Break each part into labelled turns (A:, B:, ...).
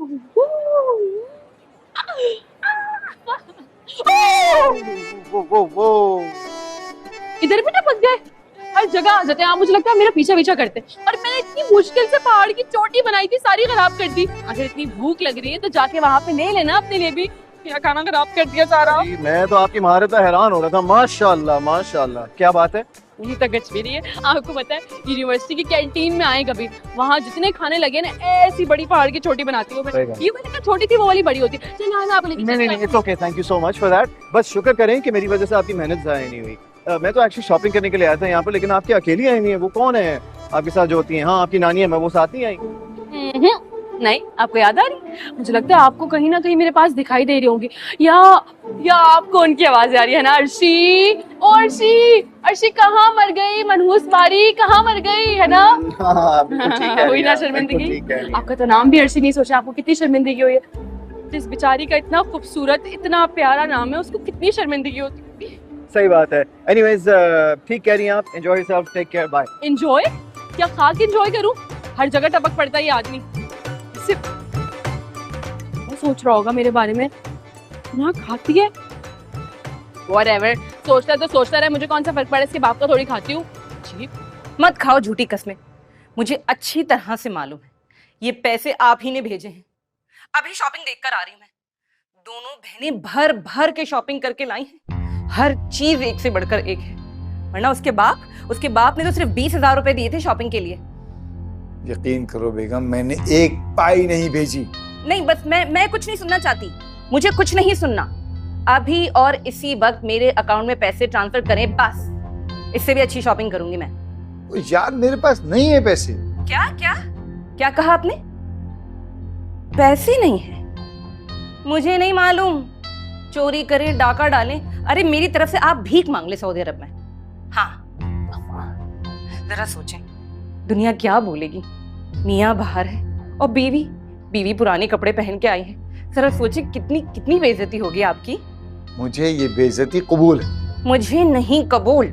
A: वो
B: इधर भी टपक गए। हर जगह आ जाते हैं आप, मुझे लगता है मेरा पीछा पीछा करते हैं। और मैंने इतनी मुश्किल से पहाड़ की चोटी बनाई थी, सारी खराब कर दी। अगर इतनी भूख लग रही है तो जाके वहाँ पे ले लेना अपने लिए भी। मेरा खाना खराब कर दिया सारा।
A: मैं तो आपकी महारत पे हैरान हो रहा था। माशाल्लाह माशाल्लाह, क्या बात है।
B: ये तो गजबेरी है। आपको पता है यूनिवर्सिटी की कैंटीन में आए कभी, वहाँ जितने खाने लगे ना, ऐसी बड़ी पहाड़ की छोटी बनाती हूँ। ये वाली छोटी थी, वो वाली बड़ी होती है। चलो ना, आपको
A: नहीं, it's okay, thank you so much for that. बस शुक्र करें कि मेरी वजह से आपकी मेहनत ज़ाया नहीं हुई। मैं तो एक्चुअली शॉपिंग करने के लिए आया था यहाँ पर, लेकिन आपकी अकेली आई हुई है। वो कौन है आपके साथ जो होती है? हाँ, आपकी नानी है, मैं वो साथ नहीं आई।
B: नहीं, आपको याद आ रही? मुझे लगता है आपको कहीं ना कहीं मेरे पास दिखाई दे रही होंगी। या आपको उनकी आवाज आ रही है ना? अर्शी, ओ अर्शी, अर्शी कहाँ मर गई? मनहूस मारी कहाँ मर गई, है ना? हुई ना शर्मिंदगी? आपका तो नाम भी अर्शी नहीं सोचा, आपको कितनी शर्मिंदगी हुई है। जिस बेचारी का इतना खूबसूरत, इतना प्यारा नाम है, उसको कितनी शर्मिंदगी होती।
A: सही बात है। एनीवेज, ठीक कह रही हैं आप। Enjoy yourself, take care, bye.
B: Enjoy? क्या खा के एंजॉय करूं? हर जगह टपक पड़ता है ये आदमी। सिर्फ वो सोच रहा होगा मेरे बारे में, ना खाती है। Whatever, सोचता है तो सोचता रहे, मुझे कौन सा फर्क पड़ा, इसके बाप का थोड़ी खाती हूँ।
C: मत खाओ झूठी कस्में। मुझे अच्छी तरह से मालूम है ये पैसे आप ही ने भेजे हैं। अभी शॉपिंग देखकर आ रही हूँ मैं। दोनों बहनें भर भर के शॉपिंग करके लाई हैं। हर चीज एक से बढ़कर एक है। वरना उसके बाप ने तो सिर्फ 20,000 रुपए दिए थे शॉपिंग के लिए।
D: यकीन करो बेगम, मैंने एक पाई नहीं भेजी।
C: नहीं, बस मैं कुछ नहीं सुनना चाहती। मुझे कुछ नहीं सुनना। अभी और इसी वक्त मेरे अकाउंट में पैसे ट्रांसफर करें, बस। इससे भी अच्छी शॉपिंग करूंगी मैं।
D: यार मेरे पास नहीं है पैसे।
C: क्या क्या क्या कहा आपने? पैसे नहीं है? मुझे नहीं मालूम। चोरी करें, डाका डालें, अरे मेरी तरफ से आप भीख मांग ले सऊदी अरब में। हाँ, जरा सोचें, दुनिया क्या बोलेगी। मियाँ बाहर है और बीवी पुराने कपड़े पहन के आई है। जरा सोचें कितनी बेइज्जती होगी आपकी।
D: मुझे ये बेइज्जती कबूल है।
C: मुझे नहीं कबूल।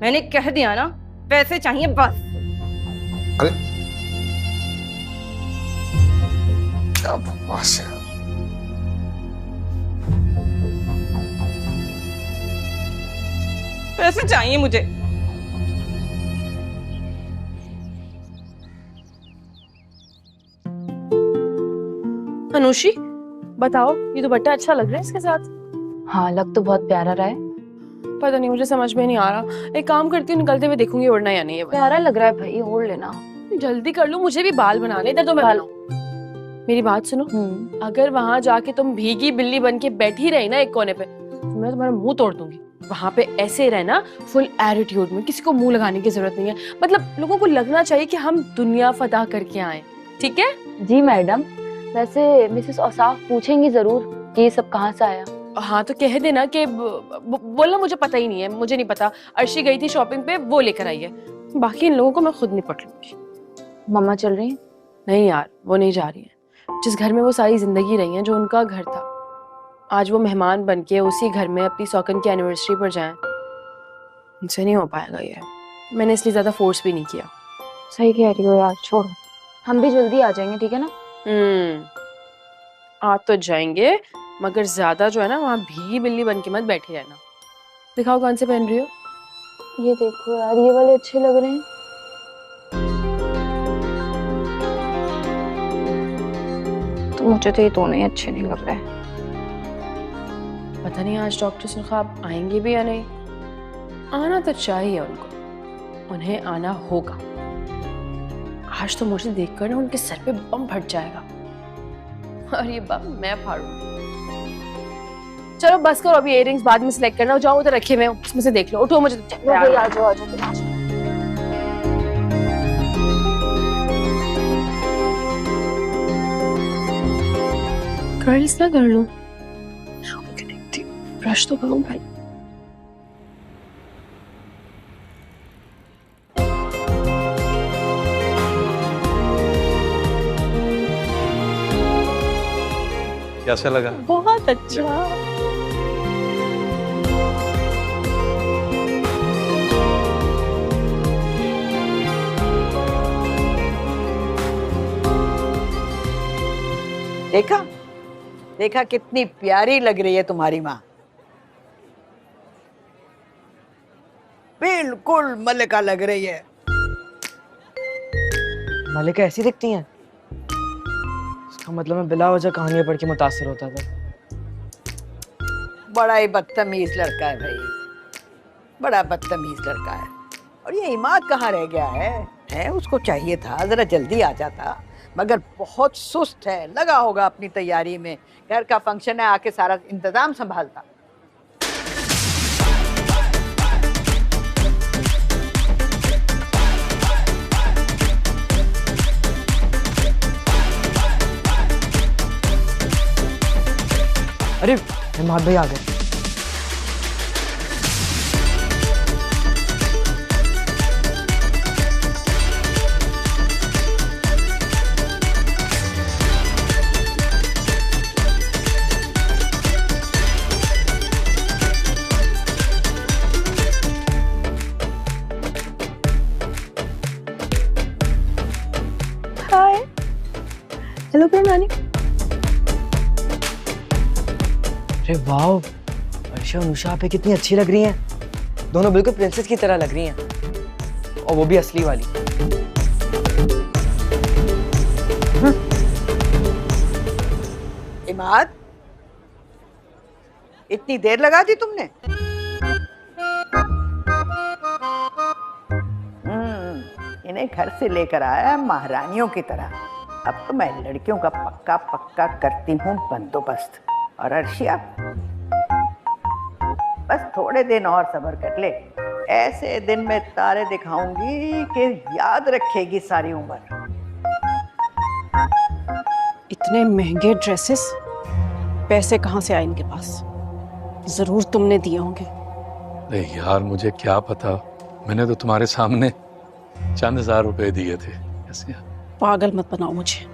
C: मैंने कह दिया ना, पैसे चाहिए बस।
D: अरे क्या बकवास है।
C: पैसे चाहिए मुझे।
B: अनुषी, बताओ, ये दुपट्टा अच्छा लग रहा है इसके साथ?
E: हाँ, लग तो बहुत प्यारा रहा है।
B: पता नहीं, मुझे समझ में नहीं आ रहा। एक काम करती हूँ, निकलते हुए देखूंगी उड़ना या नहीं है।
E: प्यारा लग रहा है भाई, ओढ़ लेना।
B: जल्दी कर लो, मुझे भी बाल बनाने। इधर तो मैं बनाऊं। मेरी बात सुनो, अगर वहां जाके तुम भीगी बिल्ली बन के बैठी रही ना एक कोने पे, तो मैं तुम्हारा मुंह तोड़ दूंगी। वहां पे ऐसे रहना, फुल एटीट्यूड में, किसी को मुंह लगाने की जरूरत नहीं है। मतलब लोगों को लगना चाहिए कि हम दुनिया फतह करके आए। ठीक है?
E: जी मैडम। वैसे मिसेस औसाफ पूछेंगी जरूर कि ये सब कहाँ से आया।
B: हाँ, तो कह देना कि बोलना मुझे पता ही नहीं है, मुझे नहीं पता। अर्शी गई थी शॉपिंग पे, वो लेकर आई है। बाकी इन लोगों को मैं खुद निपट लूंगी।
E: मम्मा चल रही हैं?
B: नहीं यार, वो नहीं जा रही है। जिस घर में वो सारी जिंदगी रही है, जो उनका घर था, आज वो मेहमान बन के उसी घर में अपनी सौकन की एनिवर्सरी पर जाएं, उनसे नहीं हो पाएगा ये। मैंने इसलिए ज्यादा फोर्स भी नहीं किया।
E: सही कह रही हो यार, छोड़ो, हम भी जल्दी आ जाएंगे, ठीक है ना?
B: आ तो जाएंगे, मगर ज्यादा जो है ना, वहाँ भीगी बिल्ली बन के मत बैठी रहना। दिखाओ कौन से पहन रही हो।
E: ये देखो यार, ये वाले अच्छे लग रहे हैं। तो मुझे तो ये दोनों ही अच्छे नहीं लग रहे।
B: पता नहीं आज डॉक्टर सुल्खाब आएंगे भी या नहीं। आना तो चाहिए उनको, उन्हें आना होगा। आज तो मुझे देखकर ना उनके सर पे बम फट जाएगा, और ये बम मैं फाड़ूंगी। चलो बस करो, अभी इयररिंग्स बाद में सिलेक्ट करना। जाओ उधर रखे हुए, उसमें से देख लो। उठो, मुझे तो
E: आ जाओ।
B: कर्ल्स ना कर लूं, ब्रश तो करूं भाई।
F: कैसा लगा?
B: बहुत अच्छा।
G: देखा देखा कितनी प्यारी लग रही है तुम्हारी माँ। बिल्कुल मलिका लग रही है।
H: मलिका ऐसी दिखती हैं? इसका मतलब मैं बिला वजह कहानियां पढ़ के मुतासिर होता था।
G: बड़ा ही बदतमीज लड़का है भाई, बड़ा बदतमीज लड़का है। और ये इमाद कहाँ रह गया है? उसको चाहिए था जरा जल्दी आ जाता, मगर बहुत सुस्त है, लगा होगा अपनी तैयारी में। घर का फंक्शन है, आके सारा इंतजाम संभालता।
H: अरे हिमाद भाई आ गए।
B: हाय, हेलो प्रणाली।
H: अरे वाह, अर्शा और नुशा पे कितनी अच्छी लग रही हैं। दोनों बिल्कुल प्रिंसेस की तरह लग रही हैं, और वो भी असली वाली।
G: इमाद, इतनी देर लगा दी तुमने? इन्हें घर से लेकर आया महारानियों की तरह। अब तो मैं लड़कियों का पक्का पक्का करती हूँ बंदोबस्त। और अर्शिया, बस थोड़े दिन और सब्र कर ले। ऐसे दिन में तारे दिखाऊंगी कि याद रखेगी सारी उम्र।
I: इतने महंगे ड्रेसेस, पैसे कहाँ से आए इनके पास? जरूर तुमने दिए होंगे।
F: नहीं यार, मुझे क्या पता, मैंने तो तुम्हारे सामने चंद हजार रुपए दिए थे। ऐसे
I: पागल मत बनाओ मुझे,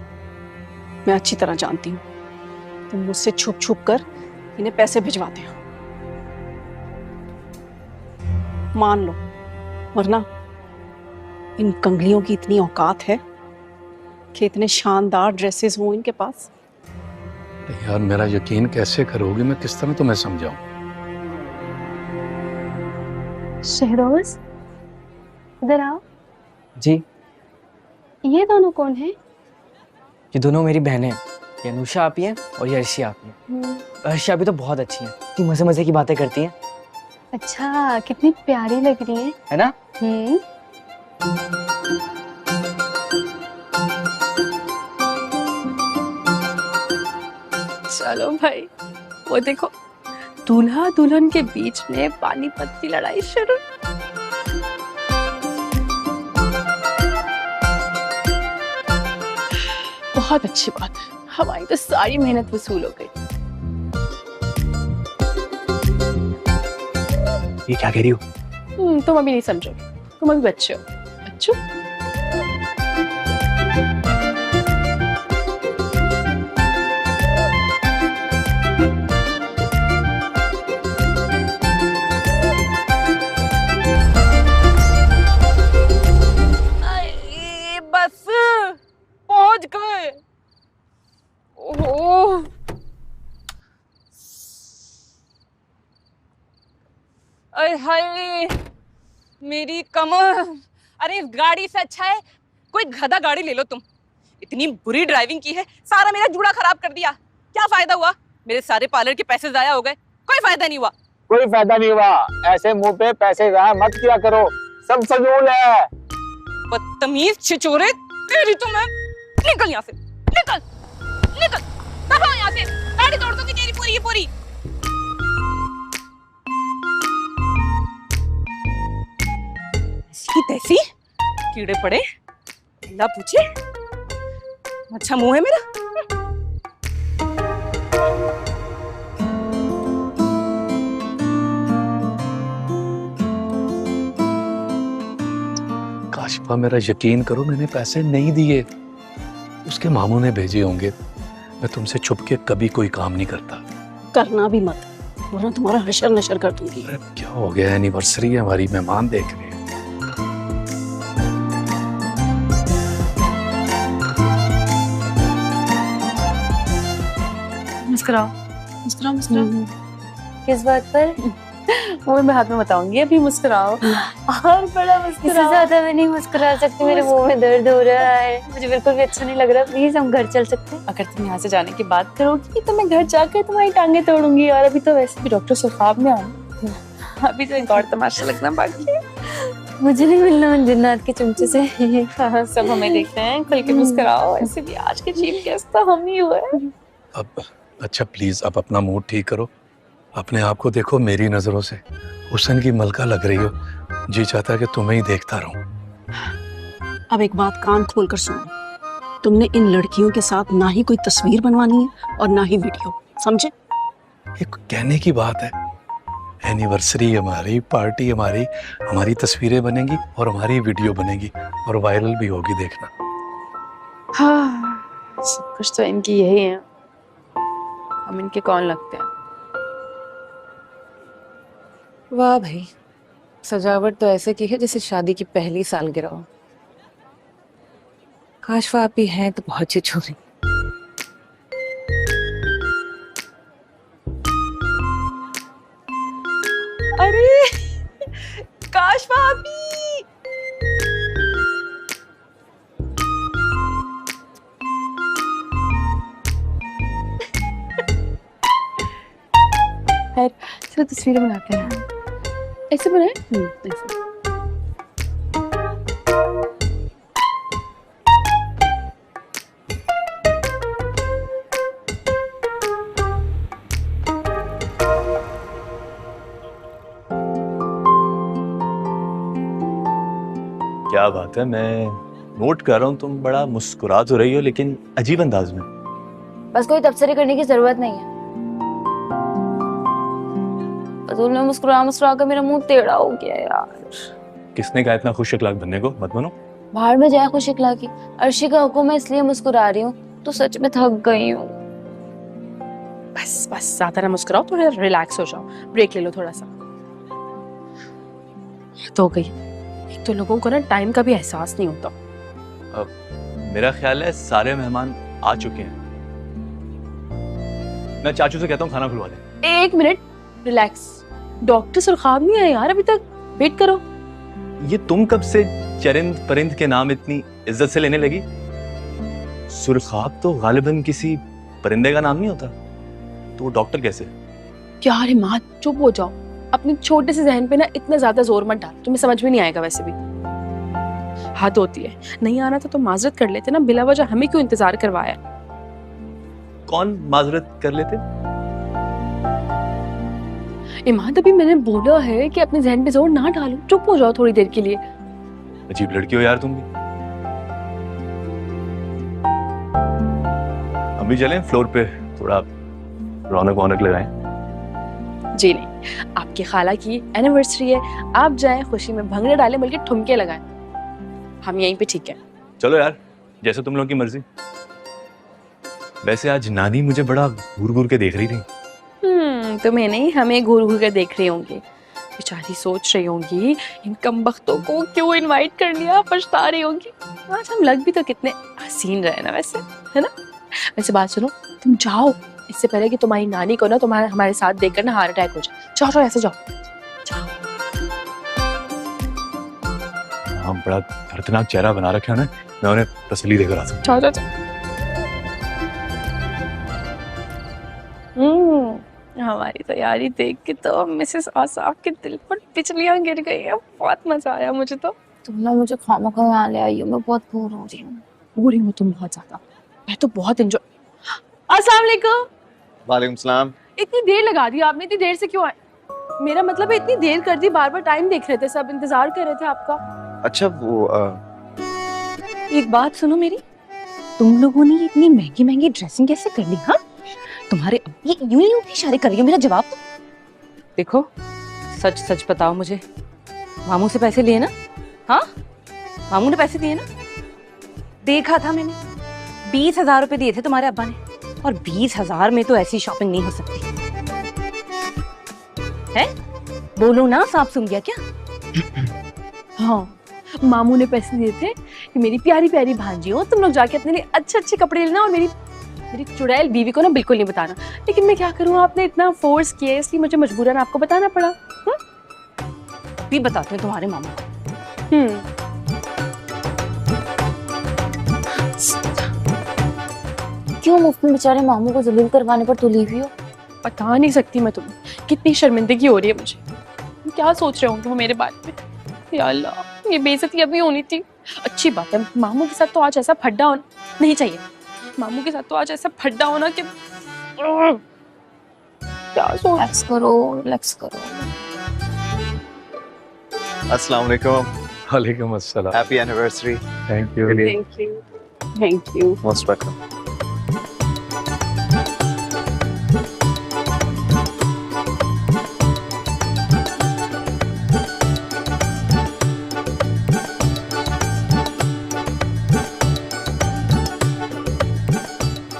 I: मैं अच्छी तरह जानती हूँ तुम मुझसे छुप छुप कर इन्हें पैसे भिजवाते हो। मान लो, वरना इन कंगलियों की इतनी औकात है कि इतने शानदार ड्रेसेस हो इनके पास।
F: यार मेरा यकीन कैसे करोगी, मैं किस तरह तुम्हें समझाऊं?
B: शहरोज, इधर आओ।
H: जी,
B: ये दोनों कौन है?
H: ये दोनों मेरी बहनें हैं। ये अनुषा आपी हैं और ये अर्शी आपी हैं। अर्शी आपी तो बहुत अच्छी हैं, इतनी मजे मजे की बातें करती हैं।
B: अच्छा, कितनी प्यारी लग रही
H: है ना?
B: चलो भाई, वो देखो, दूल्हा दुल्हन के बीच में पानीपत की लड़ाई शुरू। बहुत अच्छी बात है, हमारी तो सारी मेहनत वसूल हो गई।
H: ये क्या कह रही हो?
B: तुम अभी नहीं समझोगे, तुम अभी बच्चे हो। बच्चों,
C: बस पहुंच गए। ओह, अरे हाय मेरी कमर। अरे इस गाड़ी से अच्छा है कोई गधा गाड़ी ले लो तुम। इतनी बुरी ड्राइविंग की है, सारा मेरा जूड़ा खराब कर दिया। क्या फायदा हुआ? मेरे सारे पार्लर के पैसे जाया हो गए, कोई फायदा नहीं हुआ।
J: कोई फायदा नहीं हुआ, ऐसे मुंह पे पैसे जाया मत किया करो, सब फजूल है।
C: बदतमीज छिचोरे, तेरी तो मैं। निकल यहाँ से, निकल निकल, दफा यहाँ से, गाड़ी तोड़ दूंगी तेरी पूरी की पूरी। ऐसी तैसी कीड़े पड़े, अल्लाह पूछे। अच्छा मुंह है मेरा।
F: काशिफा, मेरा यकीन करो, मैंने पैसे नहीं दिए, उसके मामू ने भेजे होंगे। मैं तुमसे छुप के कभी कोई काम नहीं करता।
I: करना भी मत, वरना तुम्हारा हशर नशर कर दूंगी।
F: अरे क्या हो गया, एनिवर्सरी है हमारी, मेहमान देख रहे हैं।
B: मुस्कुराओ मुस्कुराओ मुस्कुराओ।
E: किस बात पर?
B: वो मैं हाथ में बताऊंगी, अभी मुस्कुराओ और बड़ा
E: इससे
B: मुस्कुराओ।
E: ज्यादा मैं नहीं मुस्कुरा सकती, मेरे मुंह में दर्द हो रहा है, मुझे बिल्कुल भी अच्छा नहीं लग रहा। प्लीज हम घर चल सकते हैं?
B: अगर तुम यहाँ से जाने की बात करोगी तो मैं घर जाकर तुम्हारी टांगे तोड़ूंगी, और अभी तो वैसे भी डॉक्टर सुल्तान में आऊंगी, अभी तो एक और तमाशा लगना बाकी है।
E: मुझे नहीं मिलना उन जिन्नात के चमचे से।
B: हाँ, सब हमें देखते हैं, खुल के मुस्कुराओ। ऐसे भी आज के चीफ गेस्ट तो हम ही हुए।
F: अब अच्छा प्लीज अब अपना मूड ठीक करो, अपने आप को देखो मेरी नजरों से। हुस्न की मलका लग रही हो, जी चाहता है कि तुम्हें ही देखता रहूं।
I: अब एक बात कान खोल कर सुनो, तुमने इन लड़कियों के साथ ना ही कोई तस्वीर बनवानी है और ना ही वीडियो, समझे?
F: एक कहने की बात है, एनिवर्सरी हमारी, पार्टी हमारी, हमारी तस्वीरें बनेंगी और हमारी वीडियो बनेगी और वायरल भी होगी, देखना।
B: हाँ, सब कुछ तो इनकी यही है, हम इनके कौन लगते हैं। वाह भाई, सजावट तो ऐसे की है जैसे शादी की पहली सालगिरह हो। काश वो आप ही हैं तो बहुत छिछोरी। अरे काश भाभी, खैर चलो तस्वीरें बनाते हैं। ऐसे बनाए? ऐसे।
K: क्या बात है, मैं नोट कर रहा हूँ तुम बड़ा मुस्कुरा तो रही हो लेकिन अजीब अंदाज में।
E: बस कोई तबसरे करने की जरूरत नहीं है। फजूल में मुस्कुरा मुस्कुरा कर मेरा मुंह टेढ़ा हो गया यार।
K: किसने कहा इतना खुश इखलाक बनने को, मत बनो।
E: बाहर में जाए खुश इखला की, अर्शी का हुक्म है इसलिए मुस्कुरा रही हूँ, तो सच में थक गई हूँ।
B: बस बस ज्यादा ना मुस्कुराओ, थोड़ा रिलैक्स हो जाओ, ब्रेक ले लो थोड़ा सा। तो हो गई। एक तो लोगों को ना टाइम का भी एहसास नहीं होता।
K: मेरा ख्याल है सारे मेहमान आ चुके हैं, मैं चाचू से कहता हूँ खाना खुलवा दे।
B: एक मिनट, रिलैक्स। डॉक्टर सुरखाब नहीं आए यार अभी तक, वेट करो।
K: ये तुम कब से चरिंद परिंद के नाम इतनी इज्जत से लेने लगी? सुरखाब तो गालिबन किसी परिंदे का नाम नहीं होता, तो वो डॉक्टर कैसे?
B: यार हिम्मत, चुप हो जाओ। अपने छोटे से जहन पे ना इतना ज्यादा जोर मत डाल, तुम्हें समझ में नहीं आएगा। वैसे भी हद होती है, नहीं आना था तो माजरत कर लेते ना, बिला वजह हमें क्यों इंतजार करवाया?
K: कौन माजरत कर लेते?
B: इमाद, अभी मैंने बोला है कि अपने जहन पे जोर ना डालो, चुप हो जाओ थोड़ी देर के लिए।
K: अजीब लड़की हो यार तुम भी। हम भी चलें फ्लोर पे, थोड़ा रौनक वौनक लगाएं।
B: जी नहीं, आपकी खाला की एनिवर्सरी है, आप जाएं खुशी में भंगड़े डालें बल्कि ठुमके लगाएं, हम यहीं पे ठीक है।
K: चलो यार, जैसे तुम लोगों की मर्जी। वैसे आज नानी मुझे बड़ा घूर घूर के देख रही थी।
B: तुम्हें नहीं, हमें घूर घूर कर देख रही होंगी। बेचारी सोच रही होंगी इन कमबख्तों को क्यों इनवाइट कर लिया, पछता रही होंगी। आज हम लग भी तो कितने हसीन रहे ना वैसे, है ना? वैसे बात सुनो, तुम जाओ, इससे पहले कि तुम्हारी नानी को ना तुम्हारे हमारे साथ देखकर ना हार्ट अटैक हो जाए। जाओ जाओ, ऐसे जाओ जाओ।
K: हाँ, बड़ा दर्दनाक चेहरा बना रखा है ना, मैं उन्हें तसल्ली देकर आ सकता।
B: जाओ जाओ जाओ। हमारी तैयारी देख के तो मिसेस आसाफ के दिल पर पिछलियां गिर गई है। बहुत मजा आया मुझे तो।
E: तुम ना मुझे खामखा यहाँ ले आई हो, मैं बहुत बोर हो रही हूँ।
B: बोर हूँ तुम बहुत ज्यादा, मैं तो बहुत एंजॉय। अस्सलाम वालेकुम।
A: वालेकुम सलाम।
B: इतनी देर लगा दी आपने, इतनी देर से क्यों आए? मेरा मतलब है इतनी देर कर दी, बार बार टाइम देख रहे थे, सब इंतजार कर रहे थे आपका।
A: अच्छा वो
C: एक बात सुनो मेरी, तुम लोगों ने इतनी महंगी महंगी ड्रेसिंग कैसे कर ली? हाँ, तुम्हारे ये यूं ही इशारे कर रही हो, मेरा जवाब दो। देखो, सच सच बताओ मुझे, मामू से पैसे लिए ना? हाँ, मामू ने पैसे दिए ना? देखा था मैंने, 20,000 रुपए दिए थे तुम्हारे अब्बा ने, और 20,000 में तो ऐसी शॉपिंग नहीं हो सकती है। बोलो ना, सांप सुन गया क्या?
B: हाँ, मामू ने पैसे दिए थे कि मेरी प्यारी प्यारी भांजी हो, तुम लोग जाके अपने लिए अच्छे अच्छे कपड़े लेना और मेरी मेरी चुड़ैल बीवी को ना बिल्कुल नहीं बताना, लेकिन मैं क्या करूँ, आपने इतना फोर्स किया है इसलिए मुझे मजबूरन आपको बताना पड़ा।
C: भी बताते हैं तुम्हारे मामा को।
E: क्यों मुफ्त में बेचारे मामू को जलील करवाने पर तुली हुई हो?
B: बता नहीं सकती मैं तुम्हें, कितनी शर्मिंदगी हो रही है मुझे। क्या सोच रहे होंगे वो मेरे बारे में? या अल्लाह, ये बेइज्जती अभी होनी थी। अच्छी बात है, मामू के साथ तो आज ऐसा फड्डा होना नहीं चाहिए। मामू के साथ तो आज ऐसा फड्डा होना कि क्या सोच।
E: रिलैक्स करो, रिलैक्स करो।
A: अस्सलाम वालेकुम।
F: वालेकुम अस्सलाम।
A: Happy anniversary.
F: Thank you.
I: Thank you, thank you.
A: Most welcome.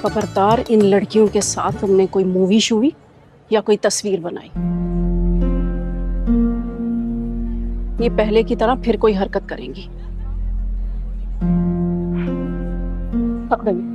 I: खबरदार इन लड़कियों के साथ तुमने कोई मूवी शूवी या कोई तस्वीर बनाई, ये पहले की तरह फिर कोई हरकत करेंगी। पकड़िए।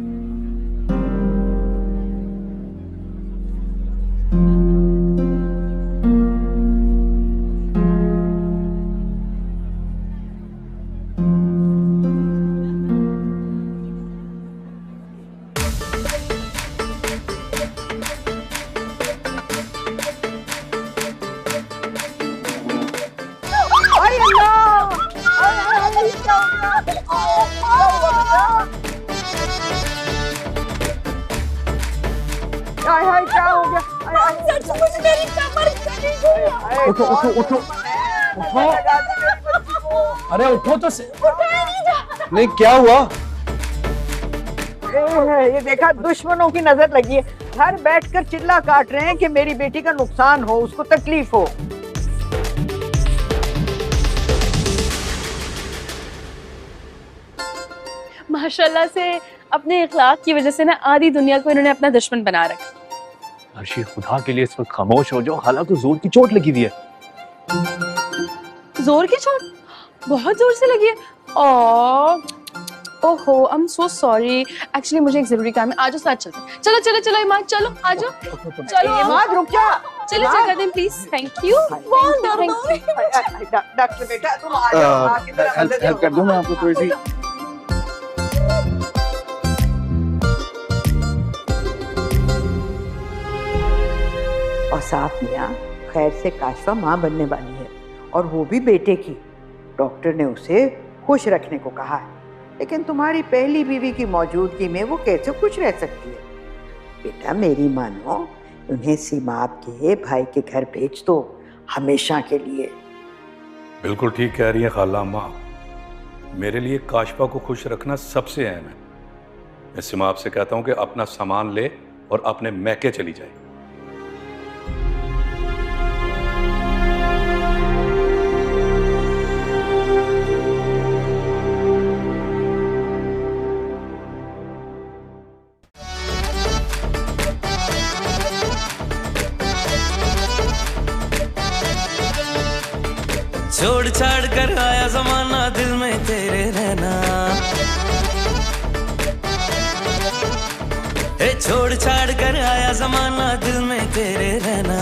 F: उठो उठो उठो उठो। अरे उठो तो नहीं, क्या हुआ?
G: ये देखा, दुश्मनों की नजर लगी है। घर बैठकर चिल्ला काट रहे हैं कि मेरी बेटी का नुकसान हो, उसको तकलीफ हो।
B: माशाल्लाह से अपने इखलाक की वजह से ना आधी दुनिया को इन्होंने अपना दुश्मन बना रखा।
K: अर्शी, खुदा के लिए इस वक्त खामोश हो जाओ, हालांकि जोर की चोट लगी हुई है।
B: जोर की चोट? बहुत जोर से लगी है? ओहो, I am so sorry. Actually मुझे एक जरूरी काम है। आजो साथ चलते हैं। चलो चलो चलो इमाद, चलो आजो। चलो
G: इमाद, रुक जा।
B: चलो जगह दें प्लीज। Thank you.
G: डॉक्टर बेटा, तुम आ जाओ, आके मेरा मदद
A: हेल्प कर दूं मैं आपको थोड़ी सी?
G: और साथ मियाँ, खैर से काशवा माँ बनने वाली है, और वो भी बेटे की। डॉक्टर ने उसे खुश रखने को कहा है, लेकिन तुम्हारी पहली बीवी की मौजूदगी में वो कैसे खुश रह सकती है? बेटा मेरी मानो, उन्हें सीमाब के भाई के घर भेज दो, हमेशा के लिए।
L: बिल्कुल ठीक कह रही है खाला अम्मा। मेरे लिए काशफा को खुश रखना सबसे अहम है। मैं सीमाब से कहता हूँ कि अपना सामान ले और अपने मैके चली जाए।
M: छोड़ छाड़ कर आया जमाना, दिल में तेरे रहना। छोड़ छाड़ कर आया जमाना, दिल में तेरे रहना।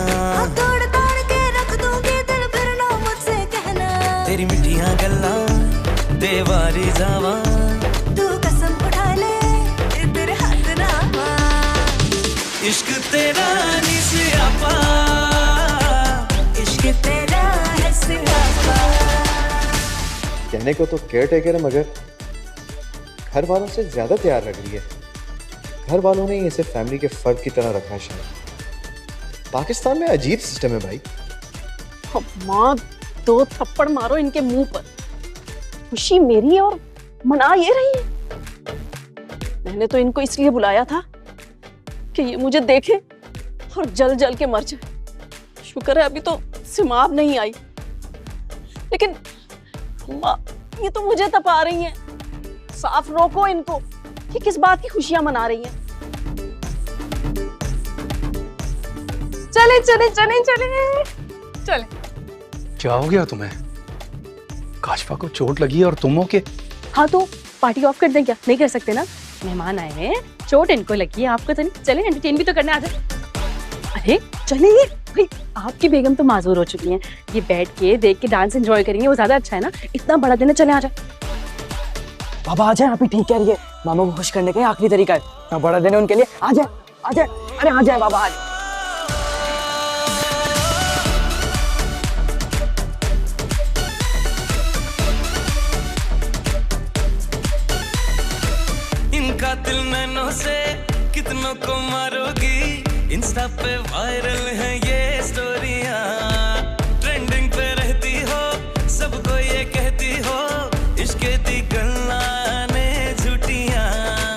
M: तोड़ ताड़ के रख दूंगी दिल, फिर ना मुझसे कहना। तेरी मिठियां गल्ला देवारी जावा, तू कसम उठा ले तेरे हाथ ना आवा। इश्क तेरा निसियापा, इश्क तेरा है सियापा।
A: कहने को तो केयर टेकर है, मगर घर वालों से ज्यादा तैयार लग रही है। घर वालों ने इसे फैमिली के फर्द की तरह रखा है शायद। पाकिस्तान में अजीब सिस्टम है भाई।
I: माँ, 2 थप्पड़ मारो इनके मुंह पर। खुशी मेरी और मना ये रही है। मैंने तो इनको इसलिए बुलाया था कि ये मुझे देखे और जल जल के मर जाए। शुक्र है अभी तो सिमाब नहीं आई, लेकिन माँ, ये तो मुझे तपा रही हैं। साफ रोको इनको। ये किस बात की खुशियां मना रही हैं?
B: चले चले चले चले चले।
F: क्या हो गया तुम्हें? काशफा को चोट लगी है और तुम हो के?
B: हाँ तो पार्टी ऑफ कर दें क्या? नहीं कर सकते ना, मेहमान आए हैं, चोट इनको लगी है, आपको तो नहीं। चले एंटरटेन भी तो करने आ जाए। अरे चलिए भाई, आपकी बेगम तो माजूर हो चुकी हैं, ये बैठ के देख के डांस एंजॉय करेंगे, वो ज्यादा अच्छा है ना। इतना बड़ा दिन है, चले आ जाए।
H: बाबा आ जाए, आप ही ठीक कह रही है। मामा को खुश करने का ये आखिरी तरीका है। इतना बड़ा दिन है उनके लिए, आ जाए आ जाए। अरे आ जाए बाबा, आ जाए।
M: इनका दिल नैनों से कितनों को मारोगी, इंस्टा पे वायरल है ये स्टोरियां, ट्रेंडिंग पे रहती हो, सबको ये कहती हो, इश्क दी गल्लां ने झूठियां।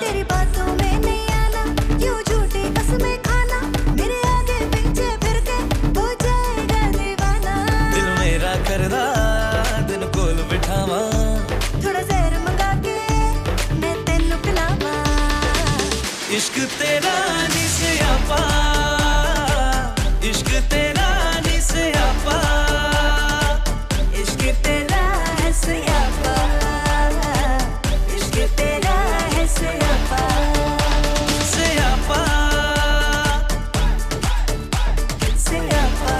N: तेरी बातों में नहीं आना, क्यों झूठी कसमें खाना, मेरे आगे पीछे फिर के हो जाएगा दीवाना।
M: दिल मेरा करदा दिन कोल बिठावा,
N: थोड़ा जहर मंगा के मैं तेनू पिलावा।
M: इश्क तेरा नी से आपा, इश्क तेरा नी से आपा,
N: इश्क तेरा है सयापा, इश्क तेरा है सयापा,
M: से आपा,
N: सयापा।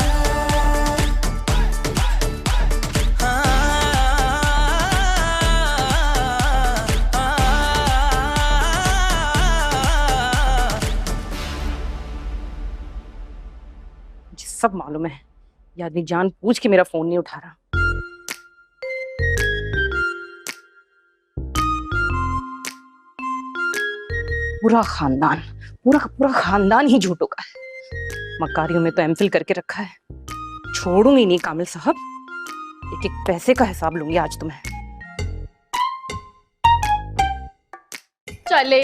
C: सब मालूम है, ये आदमी जान पूछ के मेरा फोन नहीं उठा रहा। पूरा खानदान, पूरा खानदान ही झूठों का है। मकारियों में तो एमफिल करके रखा है। छोड़ूंगी नहीं कामिल साहब, एक एक पैसे का हिसाब लूंगी आज तुम्हें।
B: चले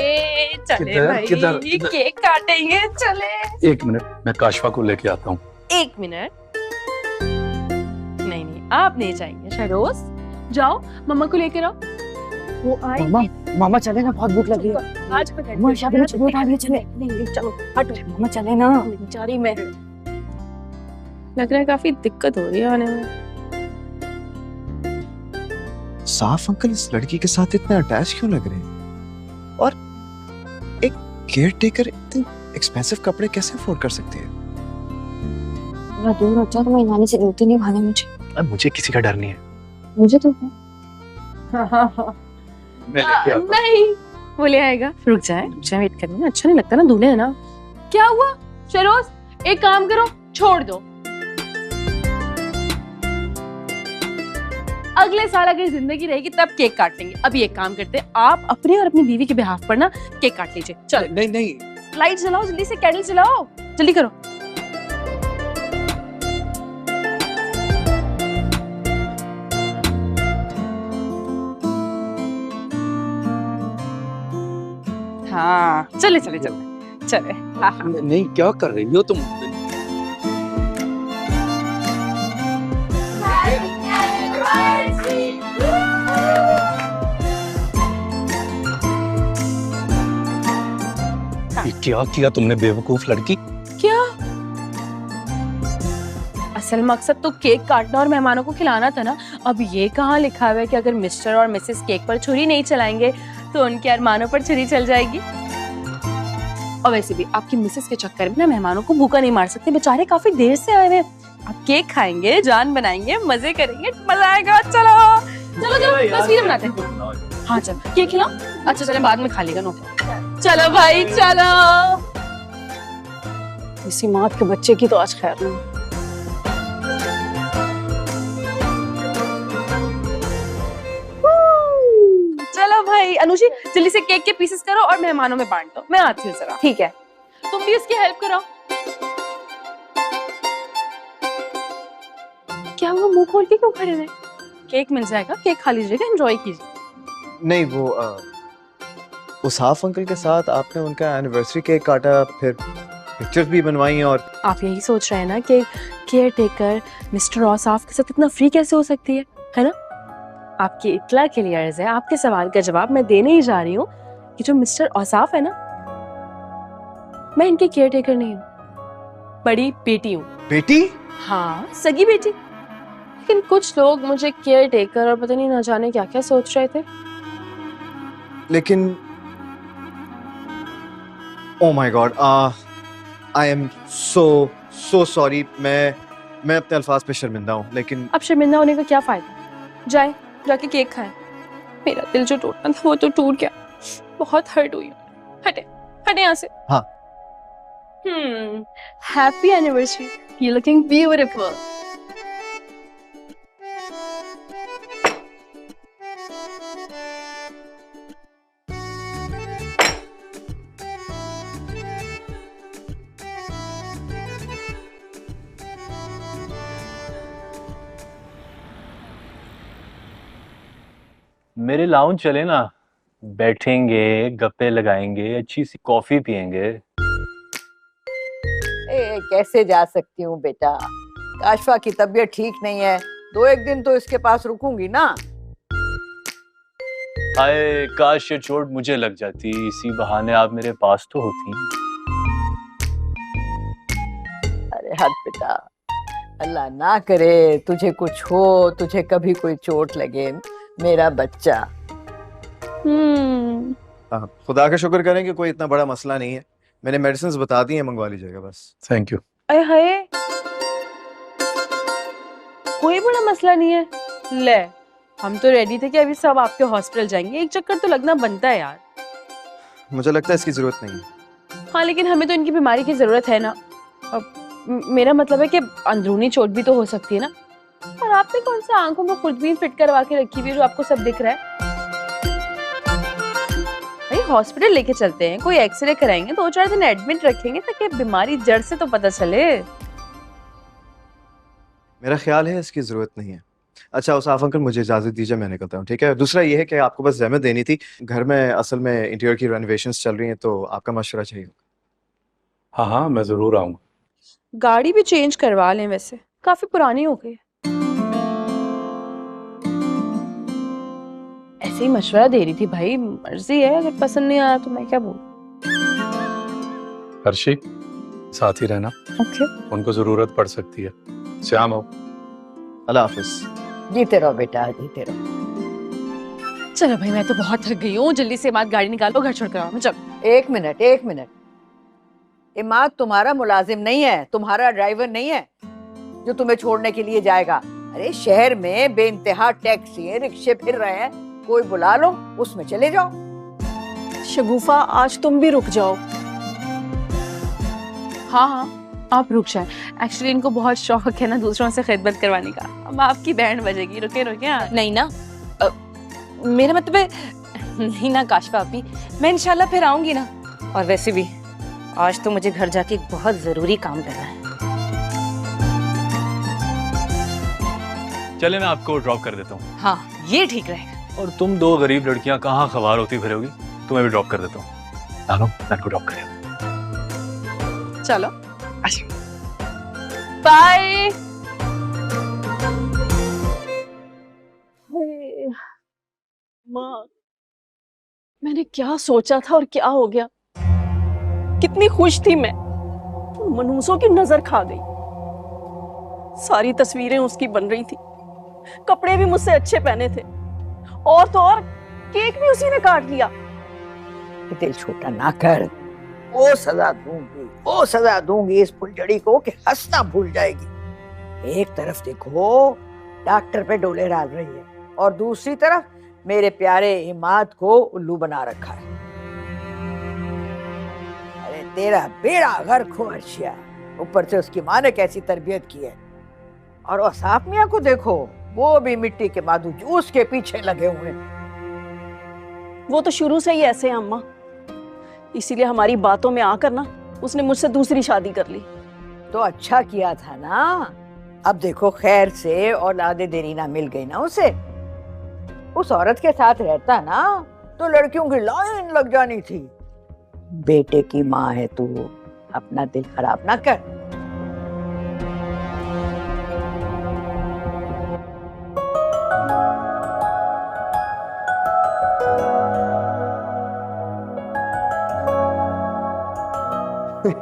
B: चले
L: किधर,
B: भाई,
L: किधर, किधर?
B: केक काटेंगे, चले।
L: 1 मिनट, मैं काशफा को लेके आता हूँ।
B: 1 मिनट, नहीं आप नहीं जाएंगे। शहरोज जाओ, मम्मा को लेकर आओ, वो आए।
H: मामा चले ना, बहुत भूख लगी है।
B: आज को
H: मामा शादी में चलो, उठा चले।
B: नहीं चलो हटो,
H: मामा चले ना।
B: बेचारी मैं लग रहा है काफी दिक्कत हो रही है आने में।
A: साफ अंकल इस लड़की के साथ इतना अटैच क्यों लग रहे हैं? और एक केयर टेकर इतने एक्सपेंसिव कपड़े कैसे अफोर्ड कर सकती है?
E: थोड़ा दूर हो जाओ, तुम्हारी नानी से जूते नहीं भाने मुझे।
A: अब मुझे किसी का डर नहीं है।
E: मुझे तो
L: मैं लेके आता हूँ।
B: नहीं, वो ले आएगा। रुक जाए, वेट करना अच्छा नहीं लगता ना, दूल्हे है ना। क्या हुआ शहरोज, एक काम करो, छोड़ दो। अगले साल अगर जिंदगी रहेगी तब केक काट लेंगे। अभी एक काम करते हैं, आप अपने और अपनी बीवी के बिहाफ पर ना केक काट लीजिए। चलो।
A: नहीं,
B: लाइट जलाओ जल्दी से, कैंडल जलाओ, जल्दी करो। हाँ चले चले चले चले। हाँ हाँ
F: नहीं, क्या कर रही हो तुम? ये क्या किया तुमने बेवकूफ लड़की?
B: क्या? असल मकसद तो केक काटना और मेहमानों को खिलाना था ना। अब ये कहाँ लिखा हुआ है कि अगर मिस्टर और मिसेस केक पर छुरी नहीं चलाएंगे तो उनके अरमानों पर छुरी चल जाएगी। और वैसे भी आपकी मिसेस के चक्कर में ना मेहमानों को भूखा नहीं मार सकते, बेचारे काफी देर से आए हुए। आप केक खाएंगे, जान बनाएंगे, मजे करेंगे, मजा आएगा। चलो चलो चलो, तस्वीर बनाते हैं। हाँ चलो, केक खिलाओ। अच्छा चलो, बाद में खा लेगा। नो, चलो भाई चलो।
I: इसी मात के बच्चे की तो आज खैर नहीं।
B: चलो भाई, अनुषी जल्दी से केक के पीसेस करो और मेहमानों में बांट दो। मैं आती हूँ जरा।
E: ठीक है।
B: तुम भी उसकी हेल्प करो। क्या हुआ, मुंह खोल के क्यों खड़े रहे? केक मिल जाएगा, केक खा लीजिएगा, एंजॉय कीजिए।
A: नहीं वो साफ अंकल के साथ आपने उनका एनिवर्सरी केक काटा, फिर पिक्चर्स भी बनवाई, और
B: आप यही सोच रहे हैं ना कि केयर टेकर मिस्टर औसाफ के साथ इतना फ्री कैसे हो सकती है ना? आपकी इत्तला के लिए अर्ज है, आपके सवाल का जवाब मैं देने ही जा रही हूँ कि जो मिस्टर औसाफ है ना, मैं इनकी केयर टेकर नहीं हूँ, बड़ी बेटी हूँ।
A: बेटी?
B: हाँ, सगी बेटी। लेकिन कुछ लोग मुझे केयर टेकर और पता नहीं ना जाने क्या क्या सोच रहे थे।
A: लेकिन Oh my God, I am so sorry. मैं अपने अल्फाज पे शर्मिंदा हूँ, लेकिन
B: अब शर्मिंदा होने का क्या फायदा? जाए जाके केक खाएं। मेरा दिल जो टूटना था वो तो टूट गया, बहुत हर्ट हुई हूँ। हटे हटे यहाँ से।
A: हाँ।
B: Happy anniversary, you looking beautiful.
K: मेरे लाउंज चले ना, बैठेंगे, गप्पे लगाएंगे, अच्छी सी कॉफी पियेंगे।
G: कैसे जा सकती हूँ बेटा, काशफा की तबीयत ठीक नहीं है, 2-1 दिन तो इसके पास रुकूंगी ना।
K: हाय काश ये चोट मुझे लग जाती, इसी बहाने आप मेरे पास तो होती।
G: अरे हट बेटा, अल्लाह ना करे तुझे कुछ हो, तुझे कभी कोई चोट लगे मेरा बच्चा।
A: खुदा का शुक्र करें कि कोई इतना बड़ा मसला नहीं है। मैंने मेडिसिन बता दी हैं, मंगवा लीजिएगा बस।
F: Thank you.
B: अरे हाय, कोई बड़ा मसला नहीं है। ले, हम तो रेडी थे कि अभी सब आपके हॉस्पिटल जाएंगे, एक चक्कर तो लगना बनता है यार।
A: मुझे लगता है इसकी जरूरत नहीं है।
B: हाँ, लेकिन हमें तो इनकी बीमारी की जरूरत है ना। अब मेरा मतलब है कि अंदरूनी चोट भी तो हो सकती है ना। और आपने कौन सा आंखों में खुर्दबीन फिट करवा के रखी हुई है जो आपको सब दिख रहा है? भाई हॉस्पिटल लेके चलते हैं, कोई एक्सरे कराएंगे, 2-4 दिन एडमिट रखेंगे ताकि बीमारी जड़ से तो पता चले।
A: मेरा ख्याल है इसकी जरूरत नहीं है। अच्छा उसाफ अंकल, मुझे इजाजत दीजिए, मैं निकलता हूँ, ठीक है? दूसरा ये है कि आपको बस ज़हमत देनी थी, घर में असल में इंटीरियर की रेनोवेशंस चल रही हैं, तो आपका मशवरा चाहिए।
L: हाँ हाँ, मैं ज़रूर आऊँगा।
B: गाड़ी भी चेंज करवा लें, वैसे काफी पुरानी हो गई। ऐसे ही मशवरा दे रही थी भाई, मर्जी है, अगर पसंद नहीं आया तो मैं क्या बोलूं।
L: हर्षी, साथ ही रहना।
B: ओके।
L: उनको जरूरत पड़ सकती है। श्याम हो।
A: अल्लाह हाफिज।
G: जीते रहो बेटा, जीते रहो।
B: चलो भाई, मैं तो बहुत थक गई हूँ, जल्दी से इमाद गाड़ी निकालो, घर छोड़ कर आओ। चलो।
G: 1 मिनट। इमाद तुम्हारा मुलाजिम नहीं है, तुम्हारा ड्राइवर नहीं है जो तुम्हें छोड़ने के लिए जाएगा। अरे शहर में बेइंतहा टैक्सी रिक्शे फिर रहे हैं, कोई बुला लो, उसमें चले जाओ।
I: शगुफा, आज तुम भी रुक जाओ।
B: हाँ, आप रुक जाए। एक्चुअली इनको बहुत शौक है ना दूसरों से खिदमत करवाने का। अब आपकी बैंड बजेगी, रुके
C: नहीं ना, मेरा मतलब है नहीं ना काशफा आपी, मैं इंशाल्लाह फिर आऊंगी ना। और वैसे भी आज तो मुझे घर जाके एक बहुत जरूरी काम करना है।
K: चले मैं आपको ड्रॉप कर देता हूँ।
C: हाँ, ये ठीक रहेगा।
K: और तुम 2 गरीब लड़कियां कहाँ खवार होती फिरोगी, तुम्हें भी ड्रॉप कर देता हूँ। नानो, मैं आपको ड्रॉप करें।
B: चलो, बाय।
I: माँ, मैंने क्या सोचा था और क्या हो गया। कितनी खुश थी मैं, मनहूसों की नजर खा गई। सारी तस्वीरें उसकी बन रही थी, कपड़े भी मुझसे अच्छे पहने थे, और तो और केक भी उसी ने काट लिया।
G: दिल छोटा ना कर, वो सजा दूंगी इस फुलझड़ी को कि हंसना भूल जाएगी। एक तरफ देखो डॉक्टर पे डोले डाल रही है, और दूसरी तरफ मेरे प्यारे इमाद को उल्लू बना रखा है। अरे तेरा बेड़ा गर्क हो अर्शिया, ऊपर से उसकी माँ ने कैसी तरबियत की है। और औसाफ मियाँ को देखो, वो भी मिट्टी के मादू जूस के पीछे लगे हुए।
I: वो तो शुरू से ही ऐसे हैं अम्मा, इसीलिए हमारी बातों में आकर ना उसने मुझसे दूसरी शादी कर ली।
G: तो अच्छा किया था ना, अब देखो खैर से औलादे देरीना मिल गई ना उसे। उस औरत के साथ रहता ना तो लड़कियों की लाइन लग जानी थी। बेटे की माँ है तू, अपना दिल खराब ना कर।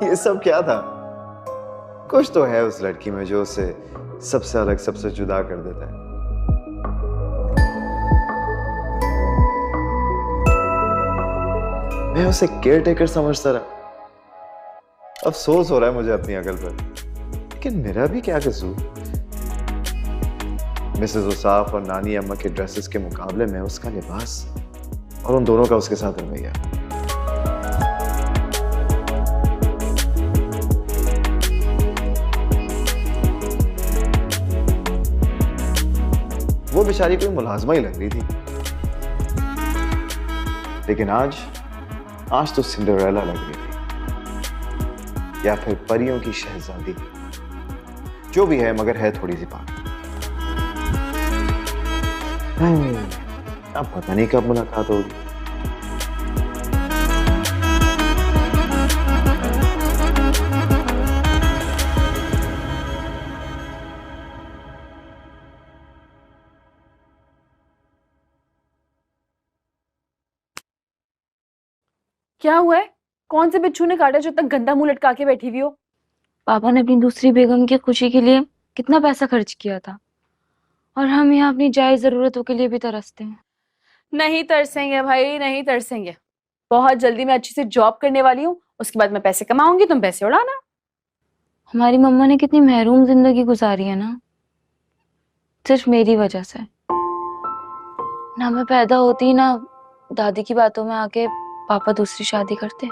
A: ये सब क्या था? कुछ तो है उस लड़की में जो उसे सबसे अलग, सबसे जुदा कर देता है। मैं उसे केयर टेकर समझता रहा, अफसोस हो रहा है मुझे अपनी अकल पर, लेकिन मेरा भी क्या कसूर। मिसेस उसाफ और नानी अम्मा के ड्रेसेस के मुकाबले में उसका लिबास और उन दोनों का उसके साथ रवैया। वो बेचारी कोई मुलाजमा ही लग रही थी, लेकिन आज तो सिंड्रेला लग रही थी, या फिर परियों की शहजादी, जो भी है, मगर है थोड़ी सी पागल। अब पता नहीं कब मुलाकात होगी।
B: क्या हुआ है? कौन से बिच्छू ने काटा जो इतना गंदा मुंह लटका के बैठी हुई हो?
E: पापा ने अपनी दूसरी बेगम की खुशी के लिए कितना पैसा खर्च किया था, और हम यहाँ अपनी जायज जरूरतों के लिए भी तरसते हैं।
B: नहीं तरसेंगे भाई, नहीं तरसेंगे। बहुत जल्दी मैं अच्छी से जॉब करने वाली हूँ, उसके बाद मैं पैसे कमाऊंगी, तुम पैसे उड़ाना।
E: हमारी मम्मा ने कितनी महरूम जिंदगी गुजारी है ना, सिर्फ मेरी वजह से। ना मैं पैदा होती, ना दादी की बातों में आके पापा दूसरी शादी करते।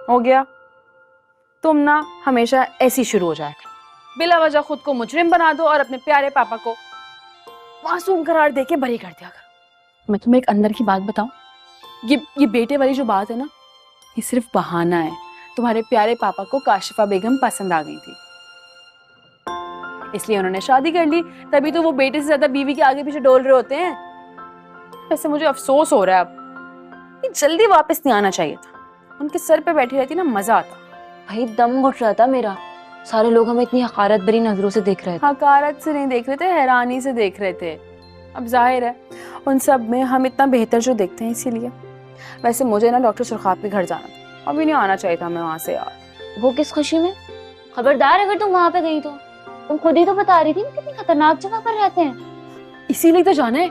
B: हो गया, तुम ना हमेशा ऐसी शुरू हो जाएगा, बिला वजह खुद को मुजरिम बना दो और अपने प्यारे पापा को मासूम करार देके बरी कर दिया करो। मैं तुम्हें एक अंदर की बात बताऊं, ये बेटे वाली जो बात है ना, ये सिर्फ बहाना है। तुम्हारे प्यारे पापा को काशिफा बेगम पसंद आ गई थी, इसलिए उन्होंने शादी कर ली, तभी तो वो बेटे से ज्यादा बीवी के आगे पीछे डोल रहे होते हैं। वैसे मुझे अफसोस हो रहा है, अब ये जल्दी वापस नहीं आना चाहिए था। उनके सर पे बैठी रहती ना, मजा आता।
E: भाई दम घुट रहा था मेरा, सारे लोग हमें इतनी हकारत भरी नजरों से देख रहे थे।
B: हकारत से नहीं देख रहे थे, हैरानी से देख रहे थे। अब जाहिर है उन सब में हम इतना बेहतर जो देखते हैं, इसीलिए। वैसे मुझे ना डॉक्टर सुरखाब के घर जाना था, अभी नहीं आना चाहिए था मैं वहां से यार।
E: वो किस खुशी में? खबरदार अगर तुम वहां पे गई तो। तुम खुद ही तो बता रही थी कितनी खतरनाक जगह पर रहते हैं।
B: इसीलिए तो जाना है।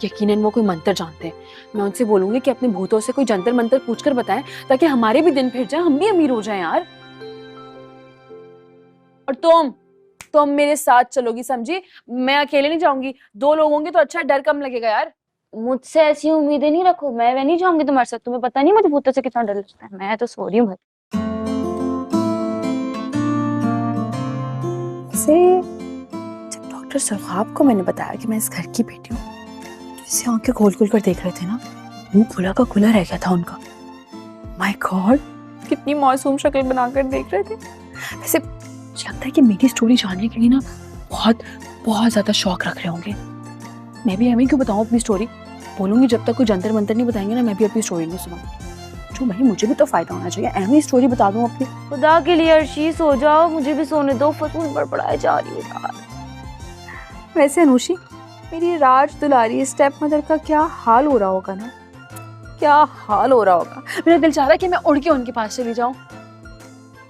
B: यकीनन वो कोई मंत्र जानते हैं, मैं उनसे बोलूंगी कि अपने भूतों से कोई जंतर मंत्र पूछकर बताएं, ताकि हमारे भी दिन फिर जाए, हम भी अमीर हो जाएं यार। और तुम मेरे साथ चलोगी, समझी? मैं अकेले नहीं जाऊंगी, 2 लोग होंगे तो अच्छा, डर कम लगेगा यार।
E: मुझसे ऐसी उम्मीदें नहीं रखो, मैं नहीं जाऊंगी तुम्हारे साथ। तुम्हें पता नहीं मुझे भूतों से कितना डर लगता है। मैं तो सो रही हूँ भाई।
B: जब डॉक्टर सुरखाब को मैंने बताया कि मैं इस घर की बेटी हूँ, इसे आंखें खोल खोल कर देख रहे थे ना, मुंह खुला का खुला रह गया था उनका। माय गॉड, कितनी मासूम शक्ल बनाकर देख रहे थे। वैसे मुझे लगता है कि मेरी स्टोरी जानने के लिए ना बहुत ज्यादा शौक रख रहे होंगे। मैं भी हमें क्यों बताऊं अपनी स्टोरी? बोलूंगी जब तक कोई जंतर मंतर नहीं बताएंगे ना, मैं भी अपनी स्टोरी नहीं सुनाऊंगी। जो भाई मुझे भी तो फायदा होना चाहिए, ऐसी स्टोरी बता दूं अपनी।
E: खुदा के लिए अर्शी सो जाओ, मुझे भी सोने दो, फतूल बड़बड़ाए जा रही है यार।
B: वैसे अनुषी, मेरी राज दुलारी स्टेप मदर का क्या हाल हो रहा होगा ना, क्या हाल हो रहा होगा। मेरा दिल चाह रहा है कि मैं उड़ के उनके पास चली जाऊं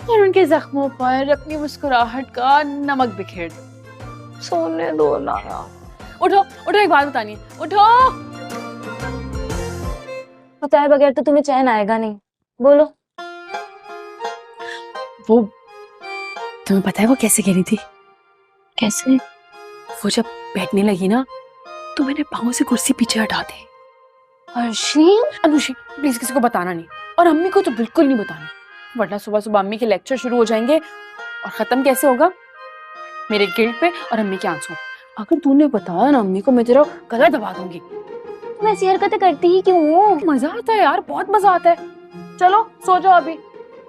B: और उनके जख्मों पर अपनी मुस्कुराहट का नमक बिखेर दूं। सोने दो ना यार। उठो उठो, एक बात बतानी है, उठो।
E: बताए बगैर तो तुम्हें चैन आएगा नहीं, बोलो।
B: वो तुम्हें पता है वो कैसे कह रही थी?
E: कैसे?
B: वो जब बैठने लगी ना, तो मैंने पाँव से कुर्सी पीछे हटा दी।
E: अर्शी,
B: अनुषी प्लीज किसी को बताना नहीं, और अम्मी को तो बिल्कुल नहीं बताना, वरना सुबह सुबह अम्मी के लेक्चर शुरू हो जाएंगे। और खत्म कैसे होगा? मेरे गिल्ट पे और अम्मी के आंसू। अगर तूने बताया ना अम्मी को, मैं तेरा गला दबा दूंगी।
E: तुम ऐसी हरकतें करती ही क्यों हो?
B: मजा आता है यार, बहुत मजा आता है। चलो सो जाओ अभी,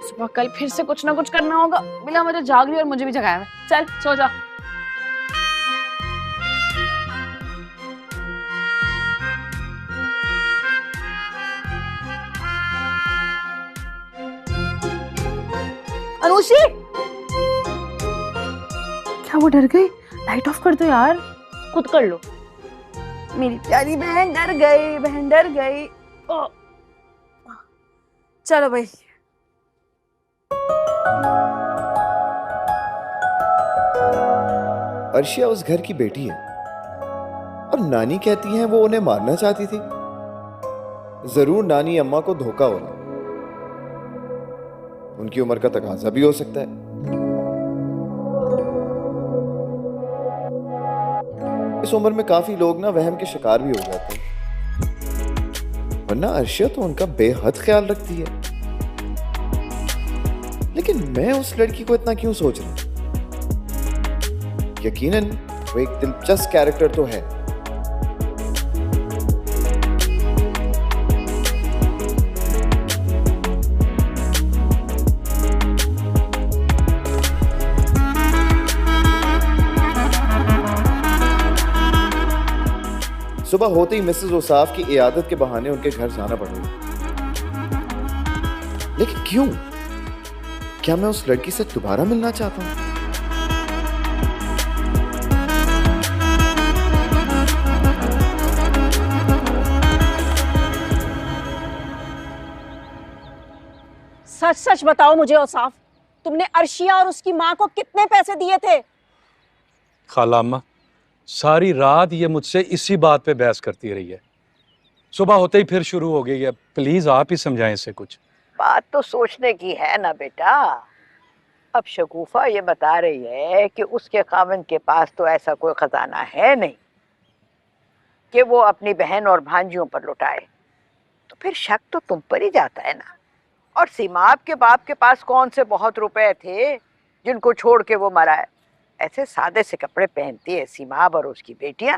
B: सुबह कल फिर से कुछ ना कुछ करना होगा। बिना मुझे जाग रही और मुझे भी जगाया है। चल सो जा। अनुषी, क्या वो डर गई? लाइट ऑफ कर दो यार।
E: खुद कर लो।
B: मेरी प्यारी बहन डर गई, बहन डर गई। ओ, चलो भाई।
A: अर्शिया उस घर की बेटी है, और नानी कहती हैं वो उन्हें मारना चाहती थी। जरूर नानी अम्मा को धोखा हो रहा, उनकी उम्र का तकाजा भी हो सकता है। इस उम्र में काफी लोग ना वहम के शिकार भी हो जाते हैं, वरना अर्शिया तो उनका बेहद ख्याल रखती है। लेकिन मैं उस लड़की को इतना क्यों सोच रहा हूं? यकीनन वो एक दिलचस्प कैरेक्टर तो है। सुबह होते ही मिसेस ओसाफ की इयादत के बहाने उनके घर जाना पड़ेगा। लेकिन क्यों? क्या मैं उस लड़की से दोबारा मिलना चाहता हूं?
I: सच सच बताओ मुझे औसाफ, तुमने अर्शिया और उसकी माँ को कितने पैसे दिए थे?
L: खाला अम्मा, सारी रात ये मुझसे इसी बात पे बहस करती रही है। सुबह होते ही फिर शुरू हो गई है। प्लीज आप ही समझाएं इसे कुछ।
G: बात तो सोचने की है ना बेटा। अब शगुफा ये बता रही है कि उसके खाविंद के पास तो ऐसा कोई खजाना है नहीं कि वो अपनी बहन और भांजियों पर लुटाए, तो फिर शक तो तुम पर ही जाता है ना। और सीमाब के बाप के पास कौन से बहुत रुपए थे जिनको छोड़ के वो मरा है? ऐसे सादे से कपड़े पहनती है सीमाब और उसकी बेटियां।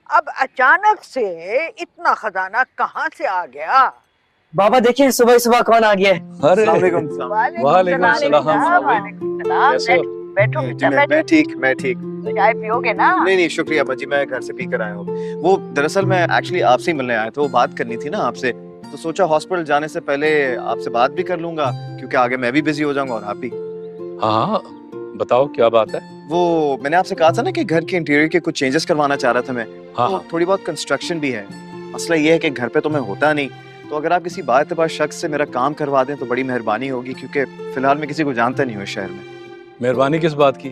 G: अब अचानक से इतना खजाना कहाँ से आ गया?
H: बाबा देखिए सुबह सुबह कौन आ गया है।
L: अरे
A: वालेकुम
L: सलाम।
G: बैठो बेटा,
A: मैं ठीक।
G: तो चाय पियोगे ना?
A: नहीं शुक्रिया अम्मा जी, मैं घर से पी कर आया हूँ। वो दरअसल मैं एक्चुअली आपसे ही मिलने आया था, वो बात करनी थी ना आपसे, तो सोचा हॉस्पिटल जाने से पहले आपसे बात भी कर लूंगा, क्योंकि आगे मैं भी बिजी हो जाऊंगा और आप भी।
L: हाँ बताओ क्या बात है।
A: वो मैंने आपसे कहा था ना कि घर के इंटीरियर के कुछ चेंजेस करवाना चाह रहा था मैं।
L: हाँ,
A: तो थोड़ी बहुत कंस्ट्रक्शन भी है। मसला ये है कि घर पे तो मैं होता नहीं, तो अगर आप किसी बाएतबार शख्स से मेरा काम करवा दें तो बड़ी मेहरबानी होगी, क्योंकि फिलहाल मैं किसी को जानता नहीं हूँ शहर में।
L: मेहरबानी किस बात की?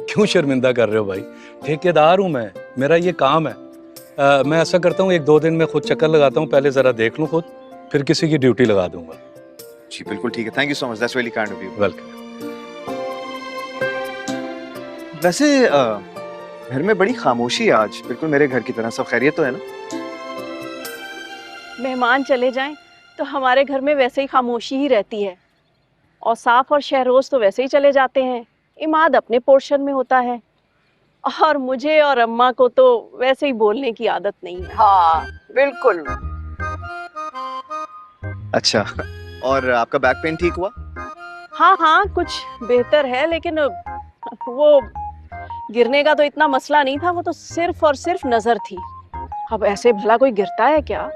L: क्यों शर्मिंदा कर रहे हो भाई? ठेकेदार हूँ मैं, मेरा ये काम है। मैं ऐसा करता हूँ 1-2 दिन में खुद चक्कर लगाता हूँ, पहले जरा देख लूँ खुद, फिर किसी की ड्यूटी लगा दूंगा।
A: जी बिल्कुल ठीक है, thank you so much, that's really kind of you.
L: Welcome.
A: वैसे घर में बड़ी खामोशी है आज, बिल्कुल मेरे घर की तरह। सब खैरियत तो है ना?
I: मेहमान चले जाएं तो हमारे घर में वैसे ही खामोशी ही रहती है। औसाफ और शहरोज तो वैसे ही चले जाते हैं, इमाद अपने पोर्शन में होता है, और मुझे और अम्मा को तो वैसे ही बोलने की आदत नहीं है।
G: हाँ बिल्कुल।
A: अच्छा, और आपका बैक पेन ठीक हुआ?
I: हाँ कुछ बेहतर है, लेकिन वो गिरने का तो इतना मसला नहीं था, वो तो सिर्फ और सिर्फ नजर थी। अब ऐसे भला कोई गिरता है क्या?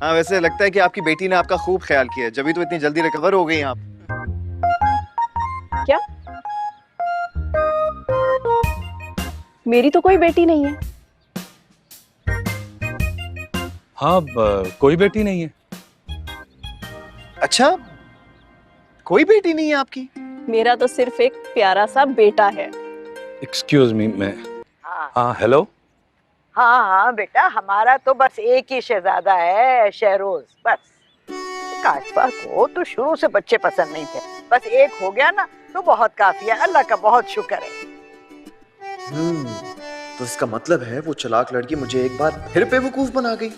A: हाँ, वैसे लगता है कि आपकी बेटी ने आपका खूब ख्याल किया, जब तो इतनी जल्दी रिकवर हो गई आप।
I: क्या? मेरी तो कोई बेटी नहीं है।
L: हाँ कोई बेटी नहीं है।
A: अच्छा, कोई बेटी नहीं है आपकी?
I: मेरा तो सिर्फ एक प्यारा सा बेटा है।
L: एक्सक्यूज मी, मैं हाँ हेलो।
G: हाँ बेटा, हमारा तो बस एक ही शहजादा है, शहरोज। बस काशफा को तो शुरू से बच्चे पसंद नहीं थे, बस एक हो गया ना तो बहुत काफी है। अल्लाह का बहुत शुक्र है।
A: तो इसका मतलब है वो चालाक लड़की मुझे एक बार फिर बेवकूफ बना गई।